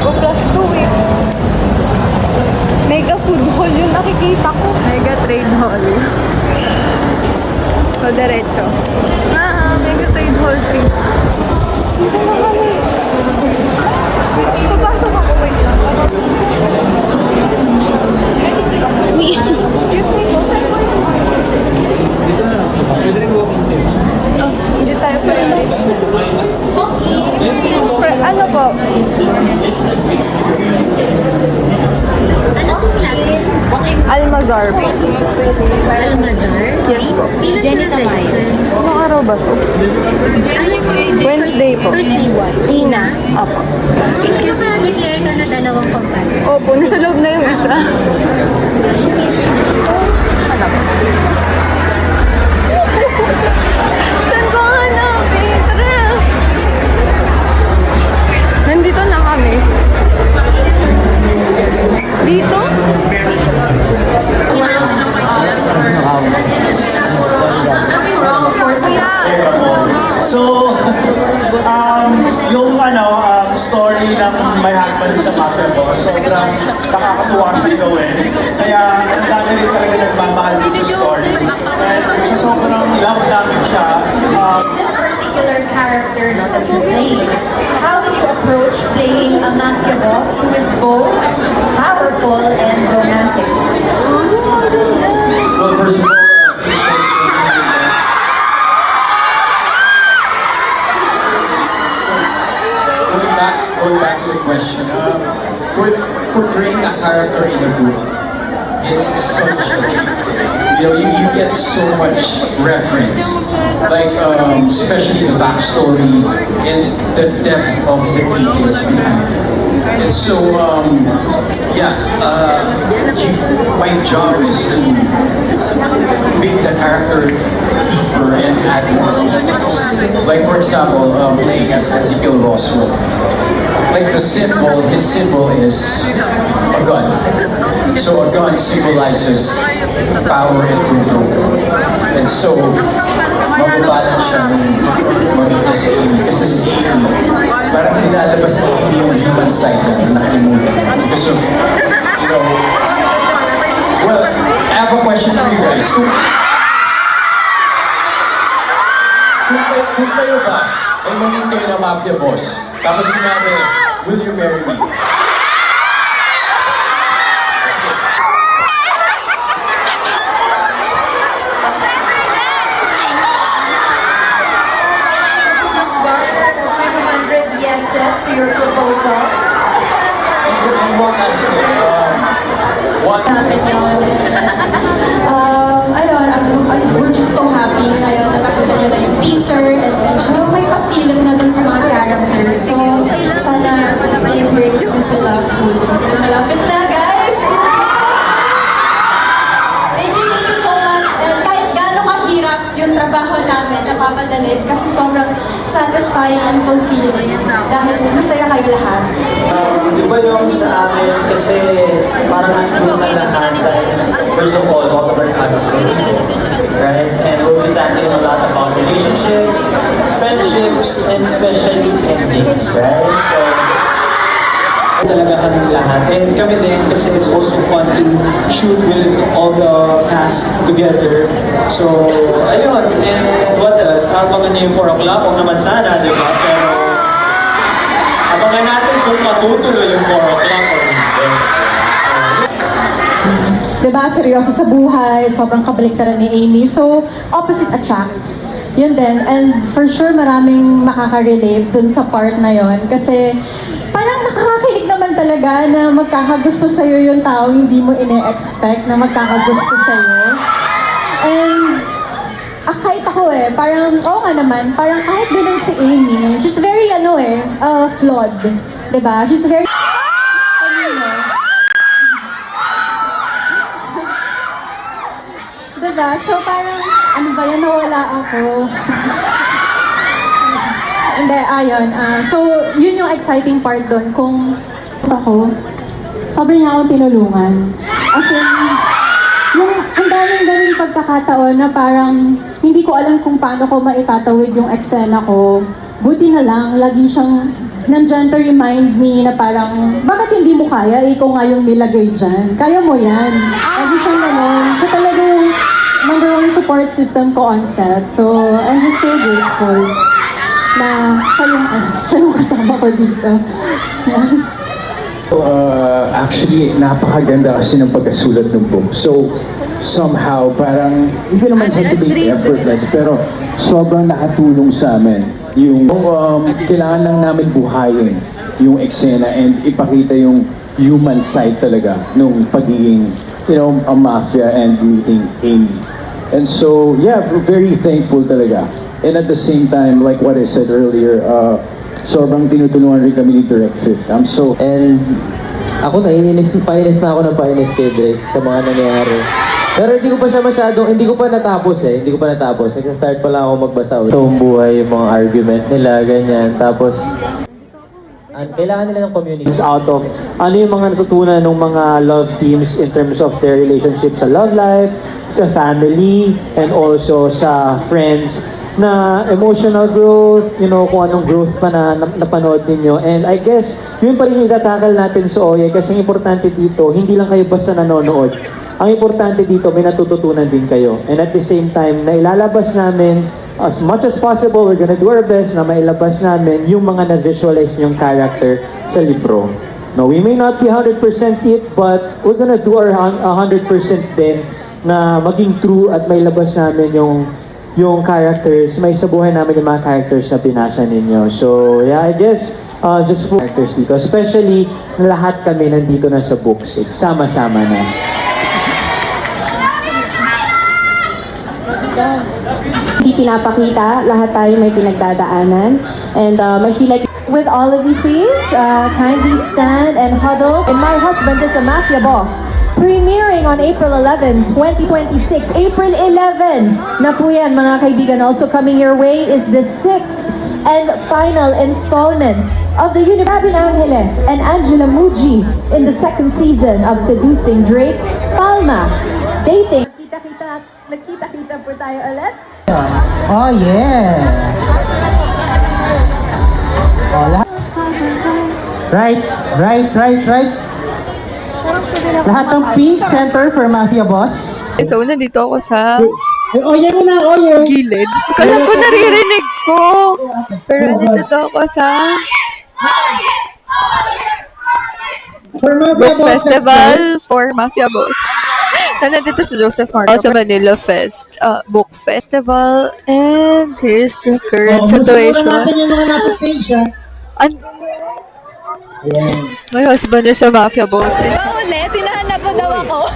O plus 2 eh. Mega food hall yung nakikita ko. Mega trade hall. So, diretso. Mega trade hall 3. Dito na kami. Papasok ako, wait lang. Excuse me. Oh, hindi tayo pwede. Ano po? Ano pong klase? Almazar po. Almazar? Yes po. Jenny Tamay. Anong araw ba to? Wednesday po. Thursday what? Ina. Opo. Yung ka-declare ka na dalawang kampanya. Opo, nasa loob na yung isa. Alam mo. Saan ko hanapin? Tara na. Nandito na kami. Dito? So, yung story ng My Husband is a Mafia Boss, sobrang nakakatuwa siya gawin. Kaya, ang dami rin talaga nagmamahal din sa story. And so, sobrang love namin siya. This particular character that you play, how did you approach playing a mafia boss who is both powerful and romantic? Well, first of all, thanks for going back to the question, portraying a character in a book is such a treat. You get so much reference, like especially the backstory and the depth of the details behind it. And so, my job is to make the character deeper and add more details. Like for example, playing as Ezekiel Roswell. Like his symbol is a gun. So a gun symbolizes power and control. And so, mababalance siyang maging si Amy. Kasi si Amy, parang nilalabas ni Amy yung human side na nakalimutan. Because of, well, I have a question for you guys. Kung kayo ba ay maging kayo na mafia boss, tapos sinabi, will you marry me? Just garnered 500 yeses to your proposal. And what has what? We're just so happy ngayon na nakita nyo na yung teaser and medyo may pasilip na dun sa mga characters. So, sana ma-embrace nyo sila fully. Malapit na, guys! Thank you so much. And kahit gaano kahirap yung trabaho namin, napapadali kasi sobrang satisfying and fulfilling dahil masaya kayo lahat. Iba yung sa amin kasi parang nandun na lahat. First of all of our chemistry, right? And we'll be tackling a lot about relationships, friendships, and especially endings, right? So, talaga kami lahat. And kami din kasi it's also fun to shoot with all the cast together. So, ayun. And what else? Abangan niyo yung 4 o'clock. Kung naman sana, di ba? Pero, abangan natin kung matutuloy yung 4 o'clock or hindi. Diba, seryoso sa buhay, sobrang kabaliktaran ni Amy. So, opposite attracts. Yun din. And for sure, maraming makaka-relate dun sa part na yon. Kasi, parang nakakakilig naman talaga na magkakagusto sa'yo yung tao hindi mo ine-expect na magkakagusto sa'yo. And, kahit ako parang, oo nga naman, parang kahit ganun si Amy, she's very, flawed. Diba? She's very, diba? So parang, ano ba yan, nawala ako. Hindi, ayun. So, yun yung exciting part doon. Kung ako, sobrang niya akong tinulungan. As in, yung ang daming pagkakataon na parang hindi ko alam kung paano ko maitatawid yung eksena ko. Buti na lang, lagi siyang nandyan to remind me na parang, bakit hindi mo kaya? Ikaw nga yung nilagay dyan. Kaya mo yan. Lagi siyang ganun. Siya talaga yung number one support system ko on set. So, I'm just so grateful na siya yung kasama ko dito. Actually, napakaganda kasi ng pagkasulat ng book. So, somehow, parang, hindi naman sasabihin effortless, pero sobrang nakatulong sa amin. Yung kailangan lang namin buhayin yung eksena and ipakita yung human side talaga nung pagiging, a mafia and meeting Amy. And so, yeah, we're very thankful talaga. And at the same time, like what I said earlier, sobrang tinutulungan rin kami ni Direct Fifth. And ako painis na ako ng painis kay Drake sa mga nangyayari. Pero hindi ko pa natapos. Nagsa-start pa lang ako magbasa ulit. Itong buhay, yung mga argument nila, ganyan. Tapos, kailangan nila ng communities out of ano yung mga natutunan ng mga love teams in terms of their relationship sa love life, sa family, and also sa friends, na emotional growth, kung anong growth pa na napanood ninyo. And I guess, yun pa rin yung tatakal natin sa OYE kasi ang importante dito, hindi lang kayo basta nanonood. Ang importante dito, may natututunan din kayo. And at the same time, na ilalabas namin, as much as possible, we're gonna do our best na mailabas namin yung mga na-visualize nyong character sa libro. No, we may not be 100% it, but we're gonna do our 100% din na maging true at mailabas namin yung characters, may sabuhay namin yung mga characters na pinasa ninyo. So, yeah, I guess, just for characters dito, especially lahat kami nandito na sa book 6, sama-sama na. Hindi pinapakita, lahat tayo may pinagdadaanan. And I feel like With all of you, please, kindly stand and huddle. And My Husband is a Mafia Boss, premiering on April 11, 2026. April 11 na po yan, mga kaibigan. Also coming your way is the 6th and final installment of the Rabin Angeles and Angela Muji in the 2nd season of Seducing Drake Palma. Dating. Nagkita-kita po tayo ulit. Oh, yeah. Oh, right. Lahat ng pink center for Mafia Boss. So, nandito ako sa Oye mo na, oye. gilid. Alam ko naririnig ko. Pero nandito ako sa For Mafia Book Boss, Festival for Mafia Boss. Nandito sa Joseph Marcos sa Manila Fest, Book Festival, and here's the current situation. natin yung mga nasa stage, ha? My husband is a Mafia Boss. Paulit, hinahanap mo daw ako.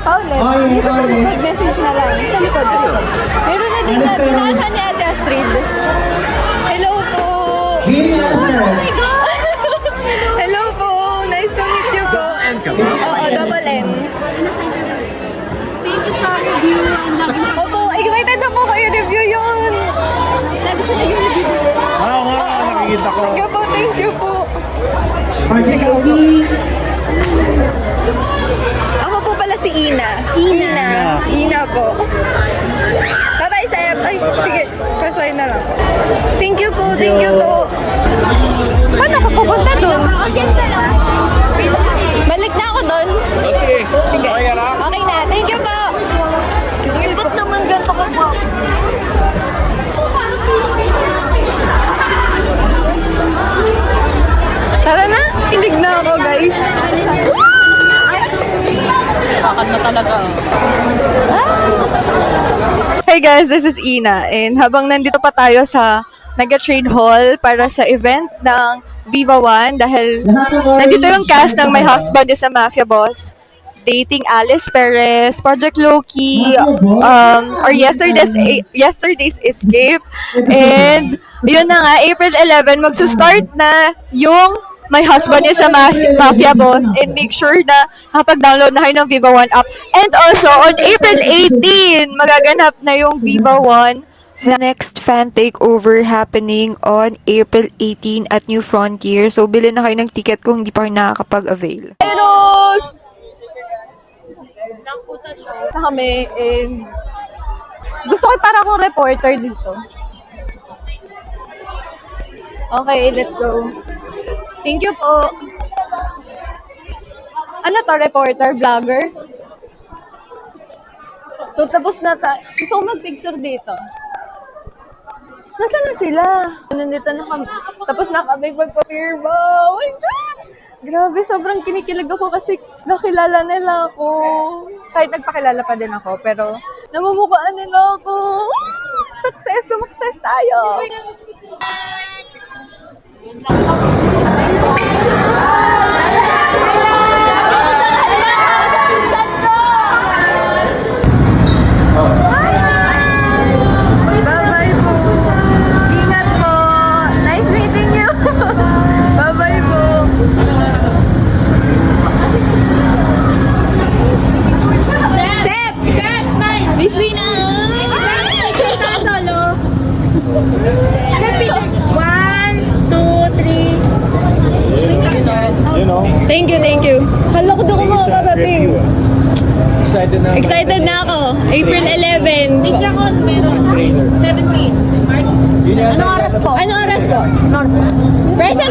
Paulit, Oh, yeah, dito sa oh, yeah. likod, message na lang. Sa likod. Meron na din na, pinasa ni Ate Astrid. Hello po. Hello po, nice to meet you po. Oo, double N. Thank you sa review. Ang lagi mo. Opo, excited na po kayo review yun. Lagi siya nag-review. Oo nga, nakikita ko. Sige po, thank you po. Ako po pala si Ina. Ina po. Bye-bye, Seb. Ay, sige. Pasay na lang po. Thank you po. Paano ako pupunta dun? Audience na lang. Balik na ako dun. Sige. Okay na. Thank you po. Excuse me. Ba't naman ganito ko po? Tara na! Kilig na ako, guys. Hey guys, this is Ina. And habang nandito pa tayo sa Mega Trade Hall para sa event ng Viva One, dahil nandito yung cast ng My Husband is a Mafia Boss, Dating Alice Perez, Project Loki, or Yesterday's Escape. And yun na nga, April 11, magsa-start na yung My Husband is a Mafia Boss, and make sure na kapag-download na kayo ng Viva One app. And also, on April 18, magaganap na yung Viva One. The next fan takeover happening on April 18 at New Frontier. So, bilhin na kayo ng ticket kung hindi pa kayo nakakapag-avail. Hello! Sa kami, gusto ko para akong reporter dito. Okay, let's go. Thank you po. Ano to, reporter, vlogger? So, tapos na tayo. Gusto ko mag-picture dito. Nasaan na sila? Nandito na kami. Tapos na kami magpapirma. Oh my God! Grabe, sobrang kinikilig ako kasi nakilala nila ako. Kahit nagpakilala pa din ako, pero namumukhaan nila ako. Success! Success tayo! Bye-bye po. Ingat po. Nice meeting you. Bye-bye po. Sep! Sep! Smile! Miss Lina! Solo. Sep, picture. 1, 2, 3. You know, Thank you. Hala ko doon ko makakarating. excited na. Excited na ako. April 11. Picture ko, meron. 17. Mark. Anong oras po? Anong oras po? Present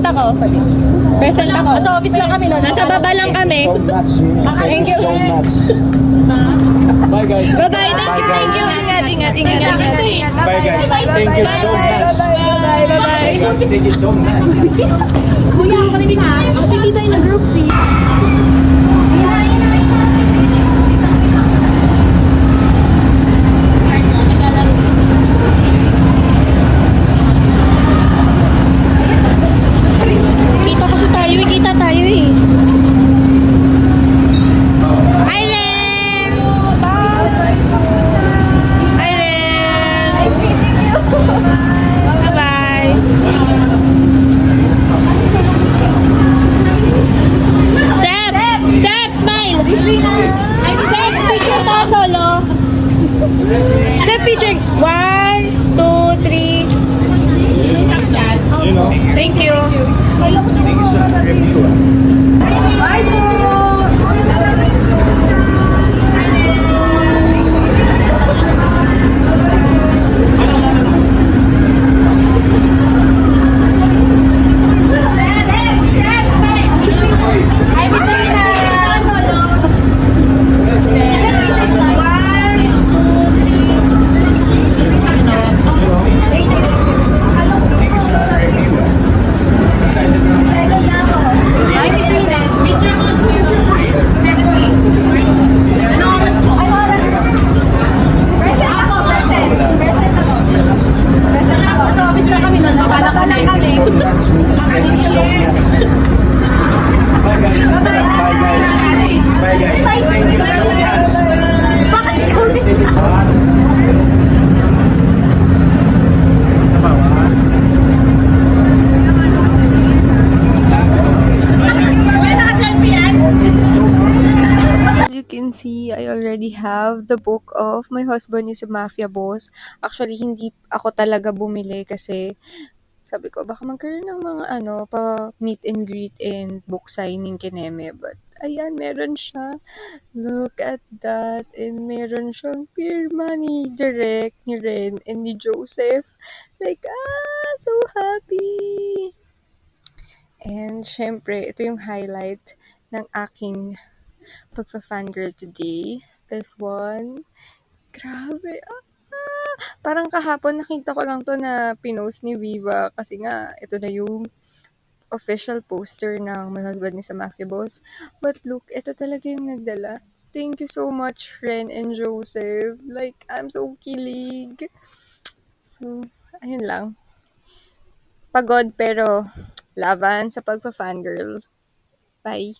ako. Sa office lang kami nun. Nasa baba lang kami. So much. Thank you. So much. Bye guys. Bye-bye. Thank you. Ingat. Bye guys. Thank you so much. Bye-bye. Thank you so much. Kuya, ang kanilig ka. Hindi tayo nag-group fee. Kita kasi tayo eh. Kita tayo eh. Hi, Ren! Hi, Ren! Nice meeting you! Bye-bye! Sep! Sep! Smile! Sep! Picture ta solo! Sep, picture! 1, 2, 3. You know. Thank you. Thank you so much. Bye po! Sa office lang kami nun. Babala ka lang kami. Bye guys. Thank you so much. Bakit ikaw din? Thank you so much. As you can see, I already have the book of My Husband is a Mafia Boss. Actually, hindi ako talaga bumili kasi sabi ko, baka magkaroon ng mga pa meet and greet and book signing kineme. But, ayan, meron siya. Look at that. And meron siyang pirma ni Direk, ni Ren, and ni Joseph. Like, so happy! And, syempre, ito yung highlight ng aking pagpa-fangirl today. This one. Grabe. Parang kahapon nakita ko lang to na pinost ni Viva kasi nga ito na yung official poster ng My Husband is a Mafia Boss. But look, ito talaga yung nagdala. Thank you so much, Ren and Joseph. Like, I'm so kilig. So, ayun lang. Pagod pero laban sa pagpa-fangirl. Bye.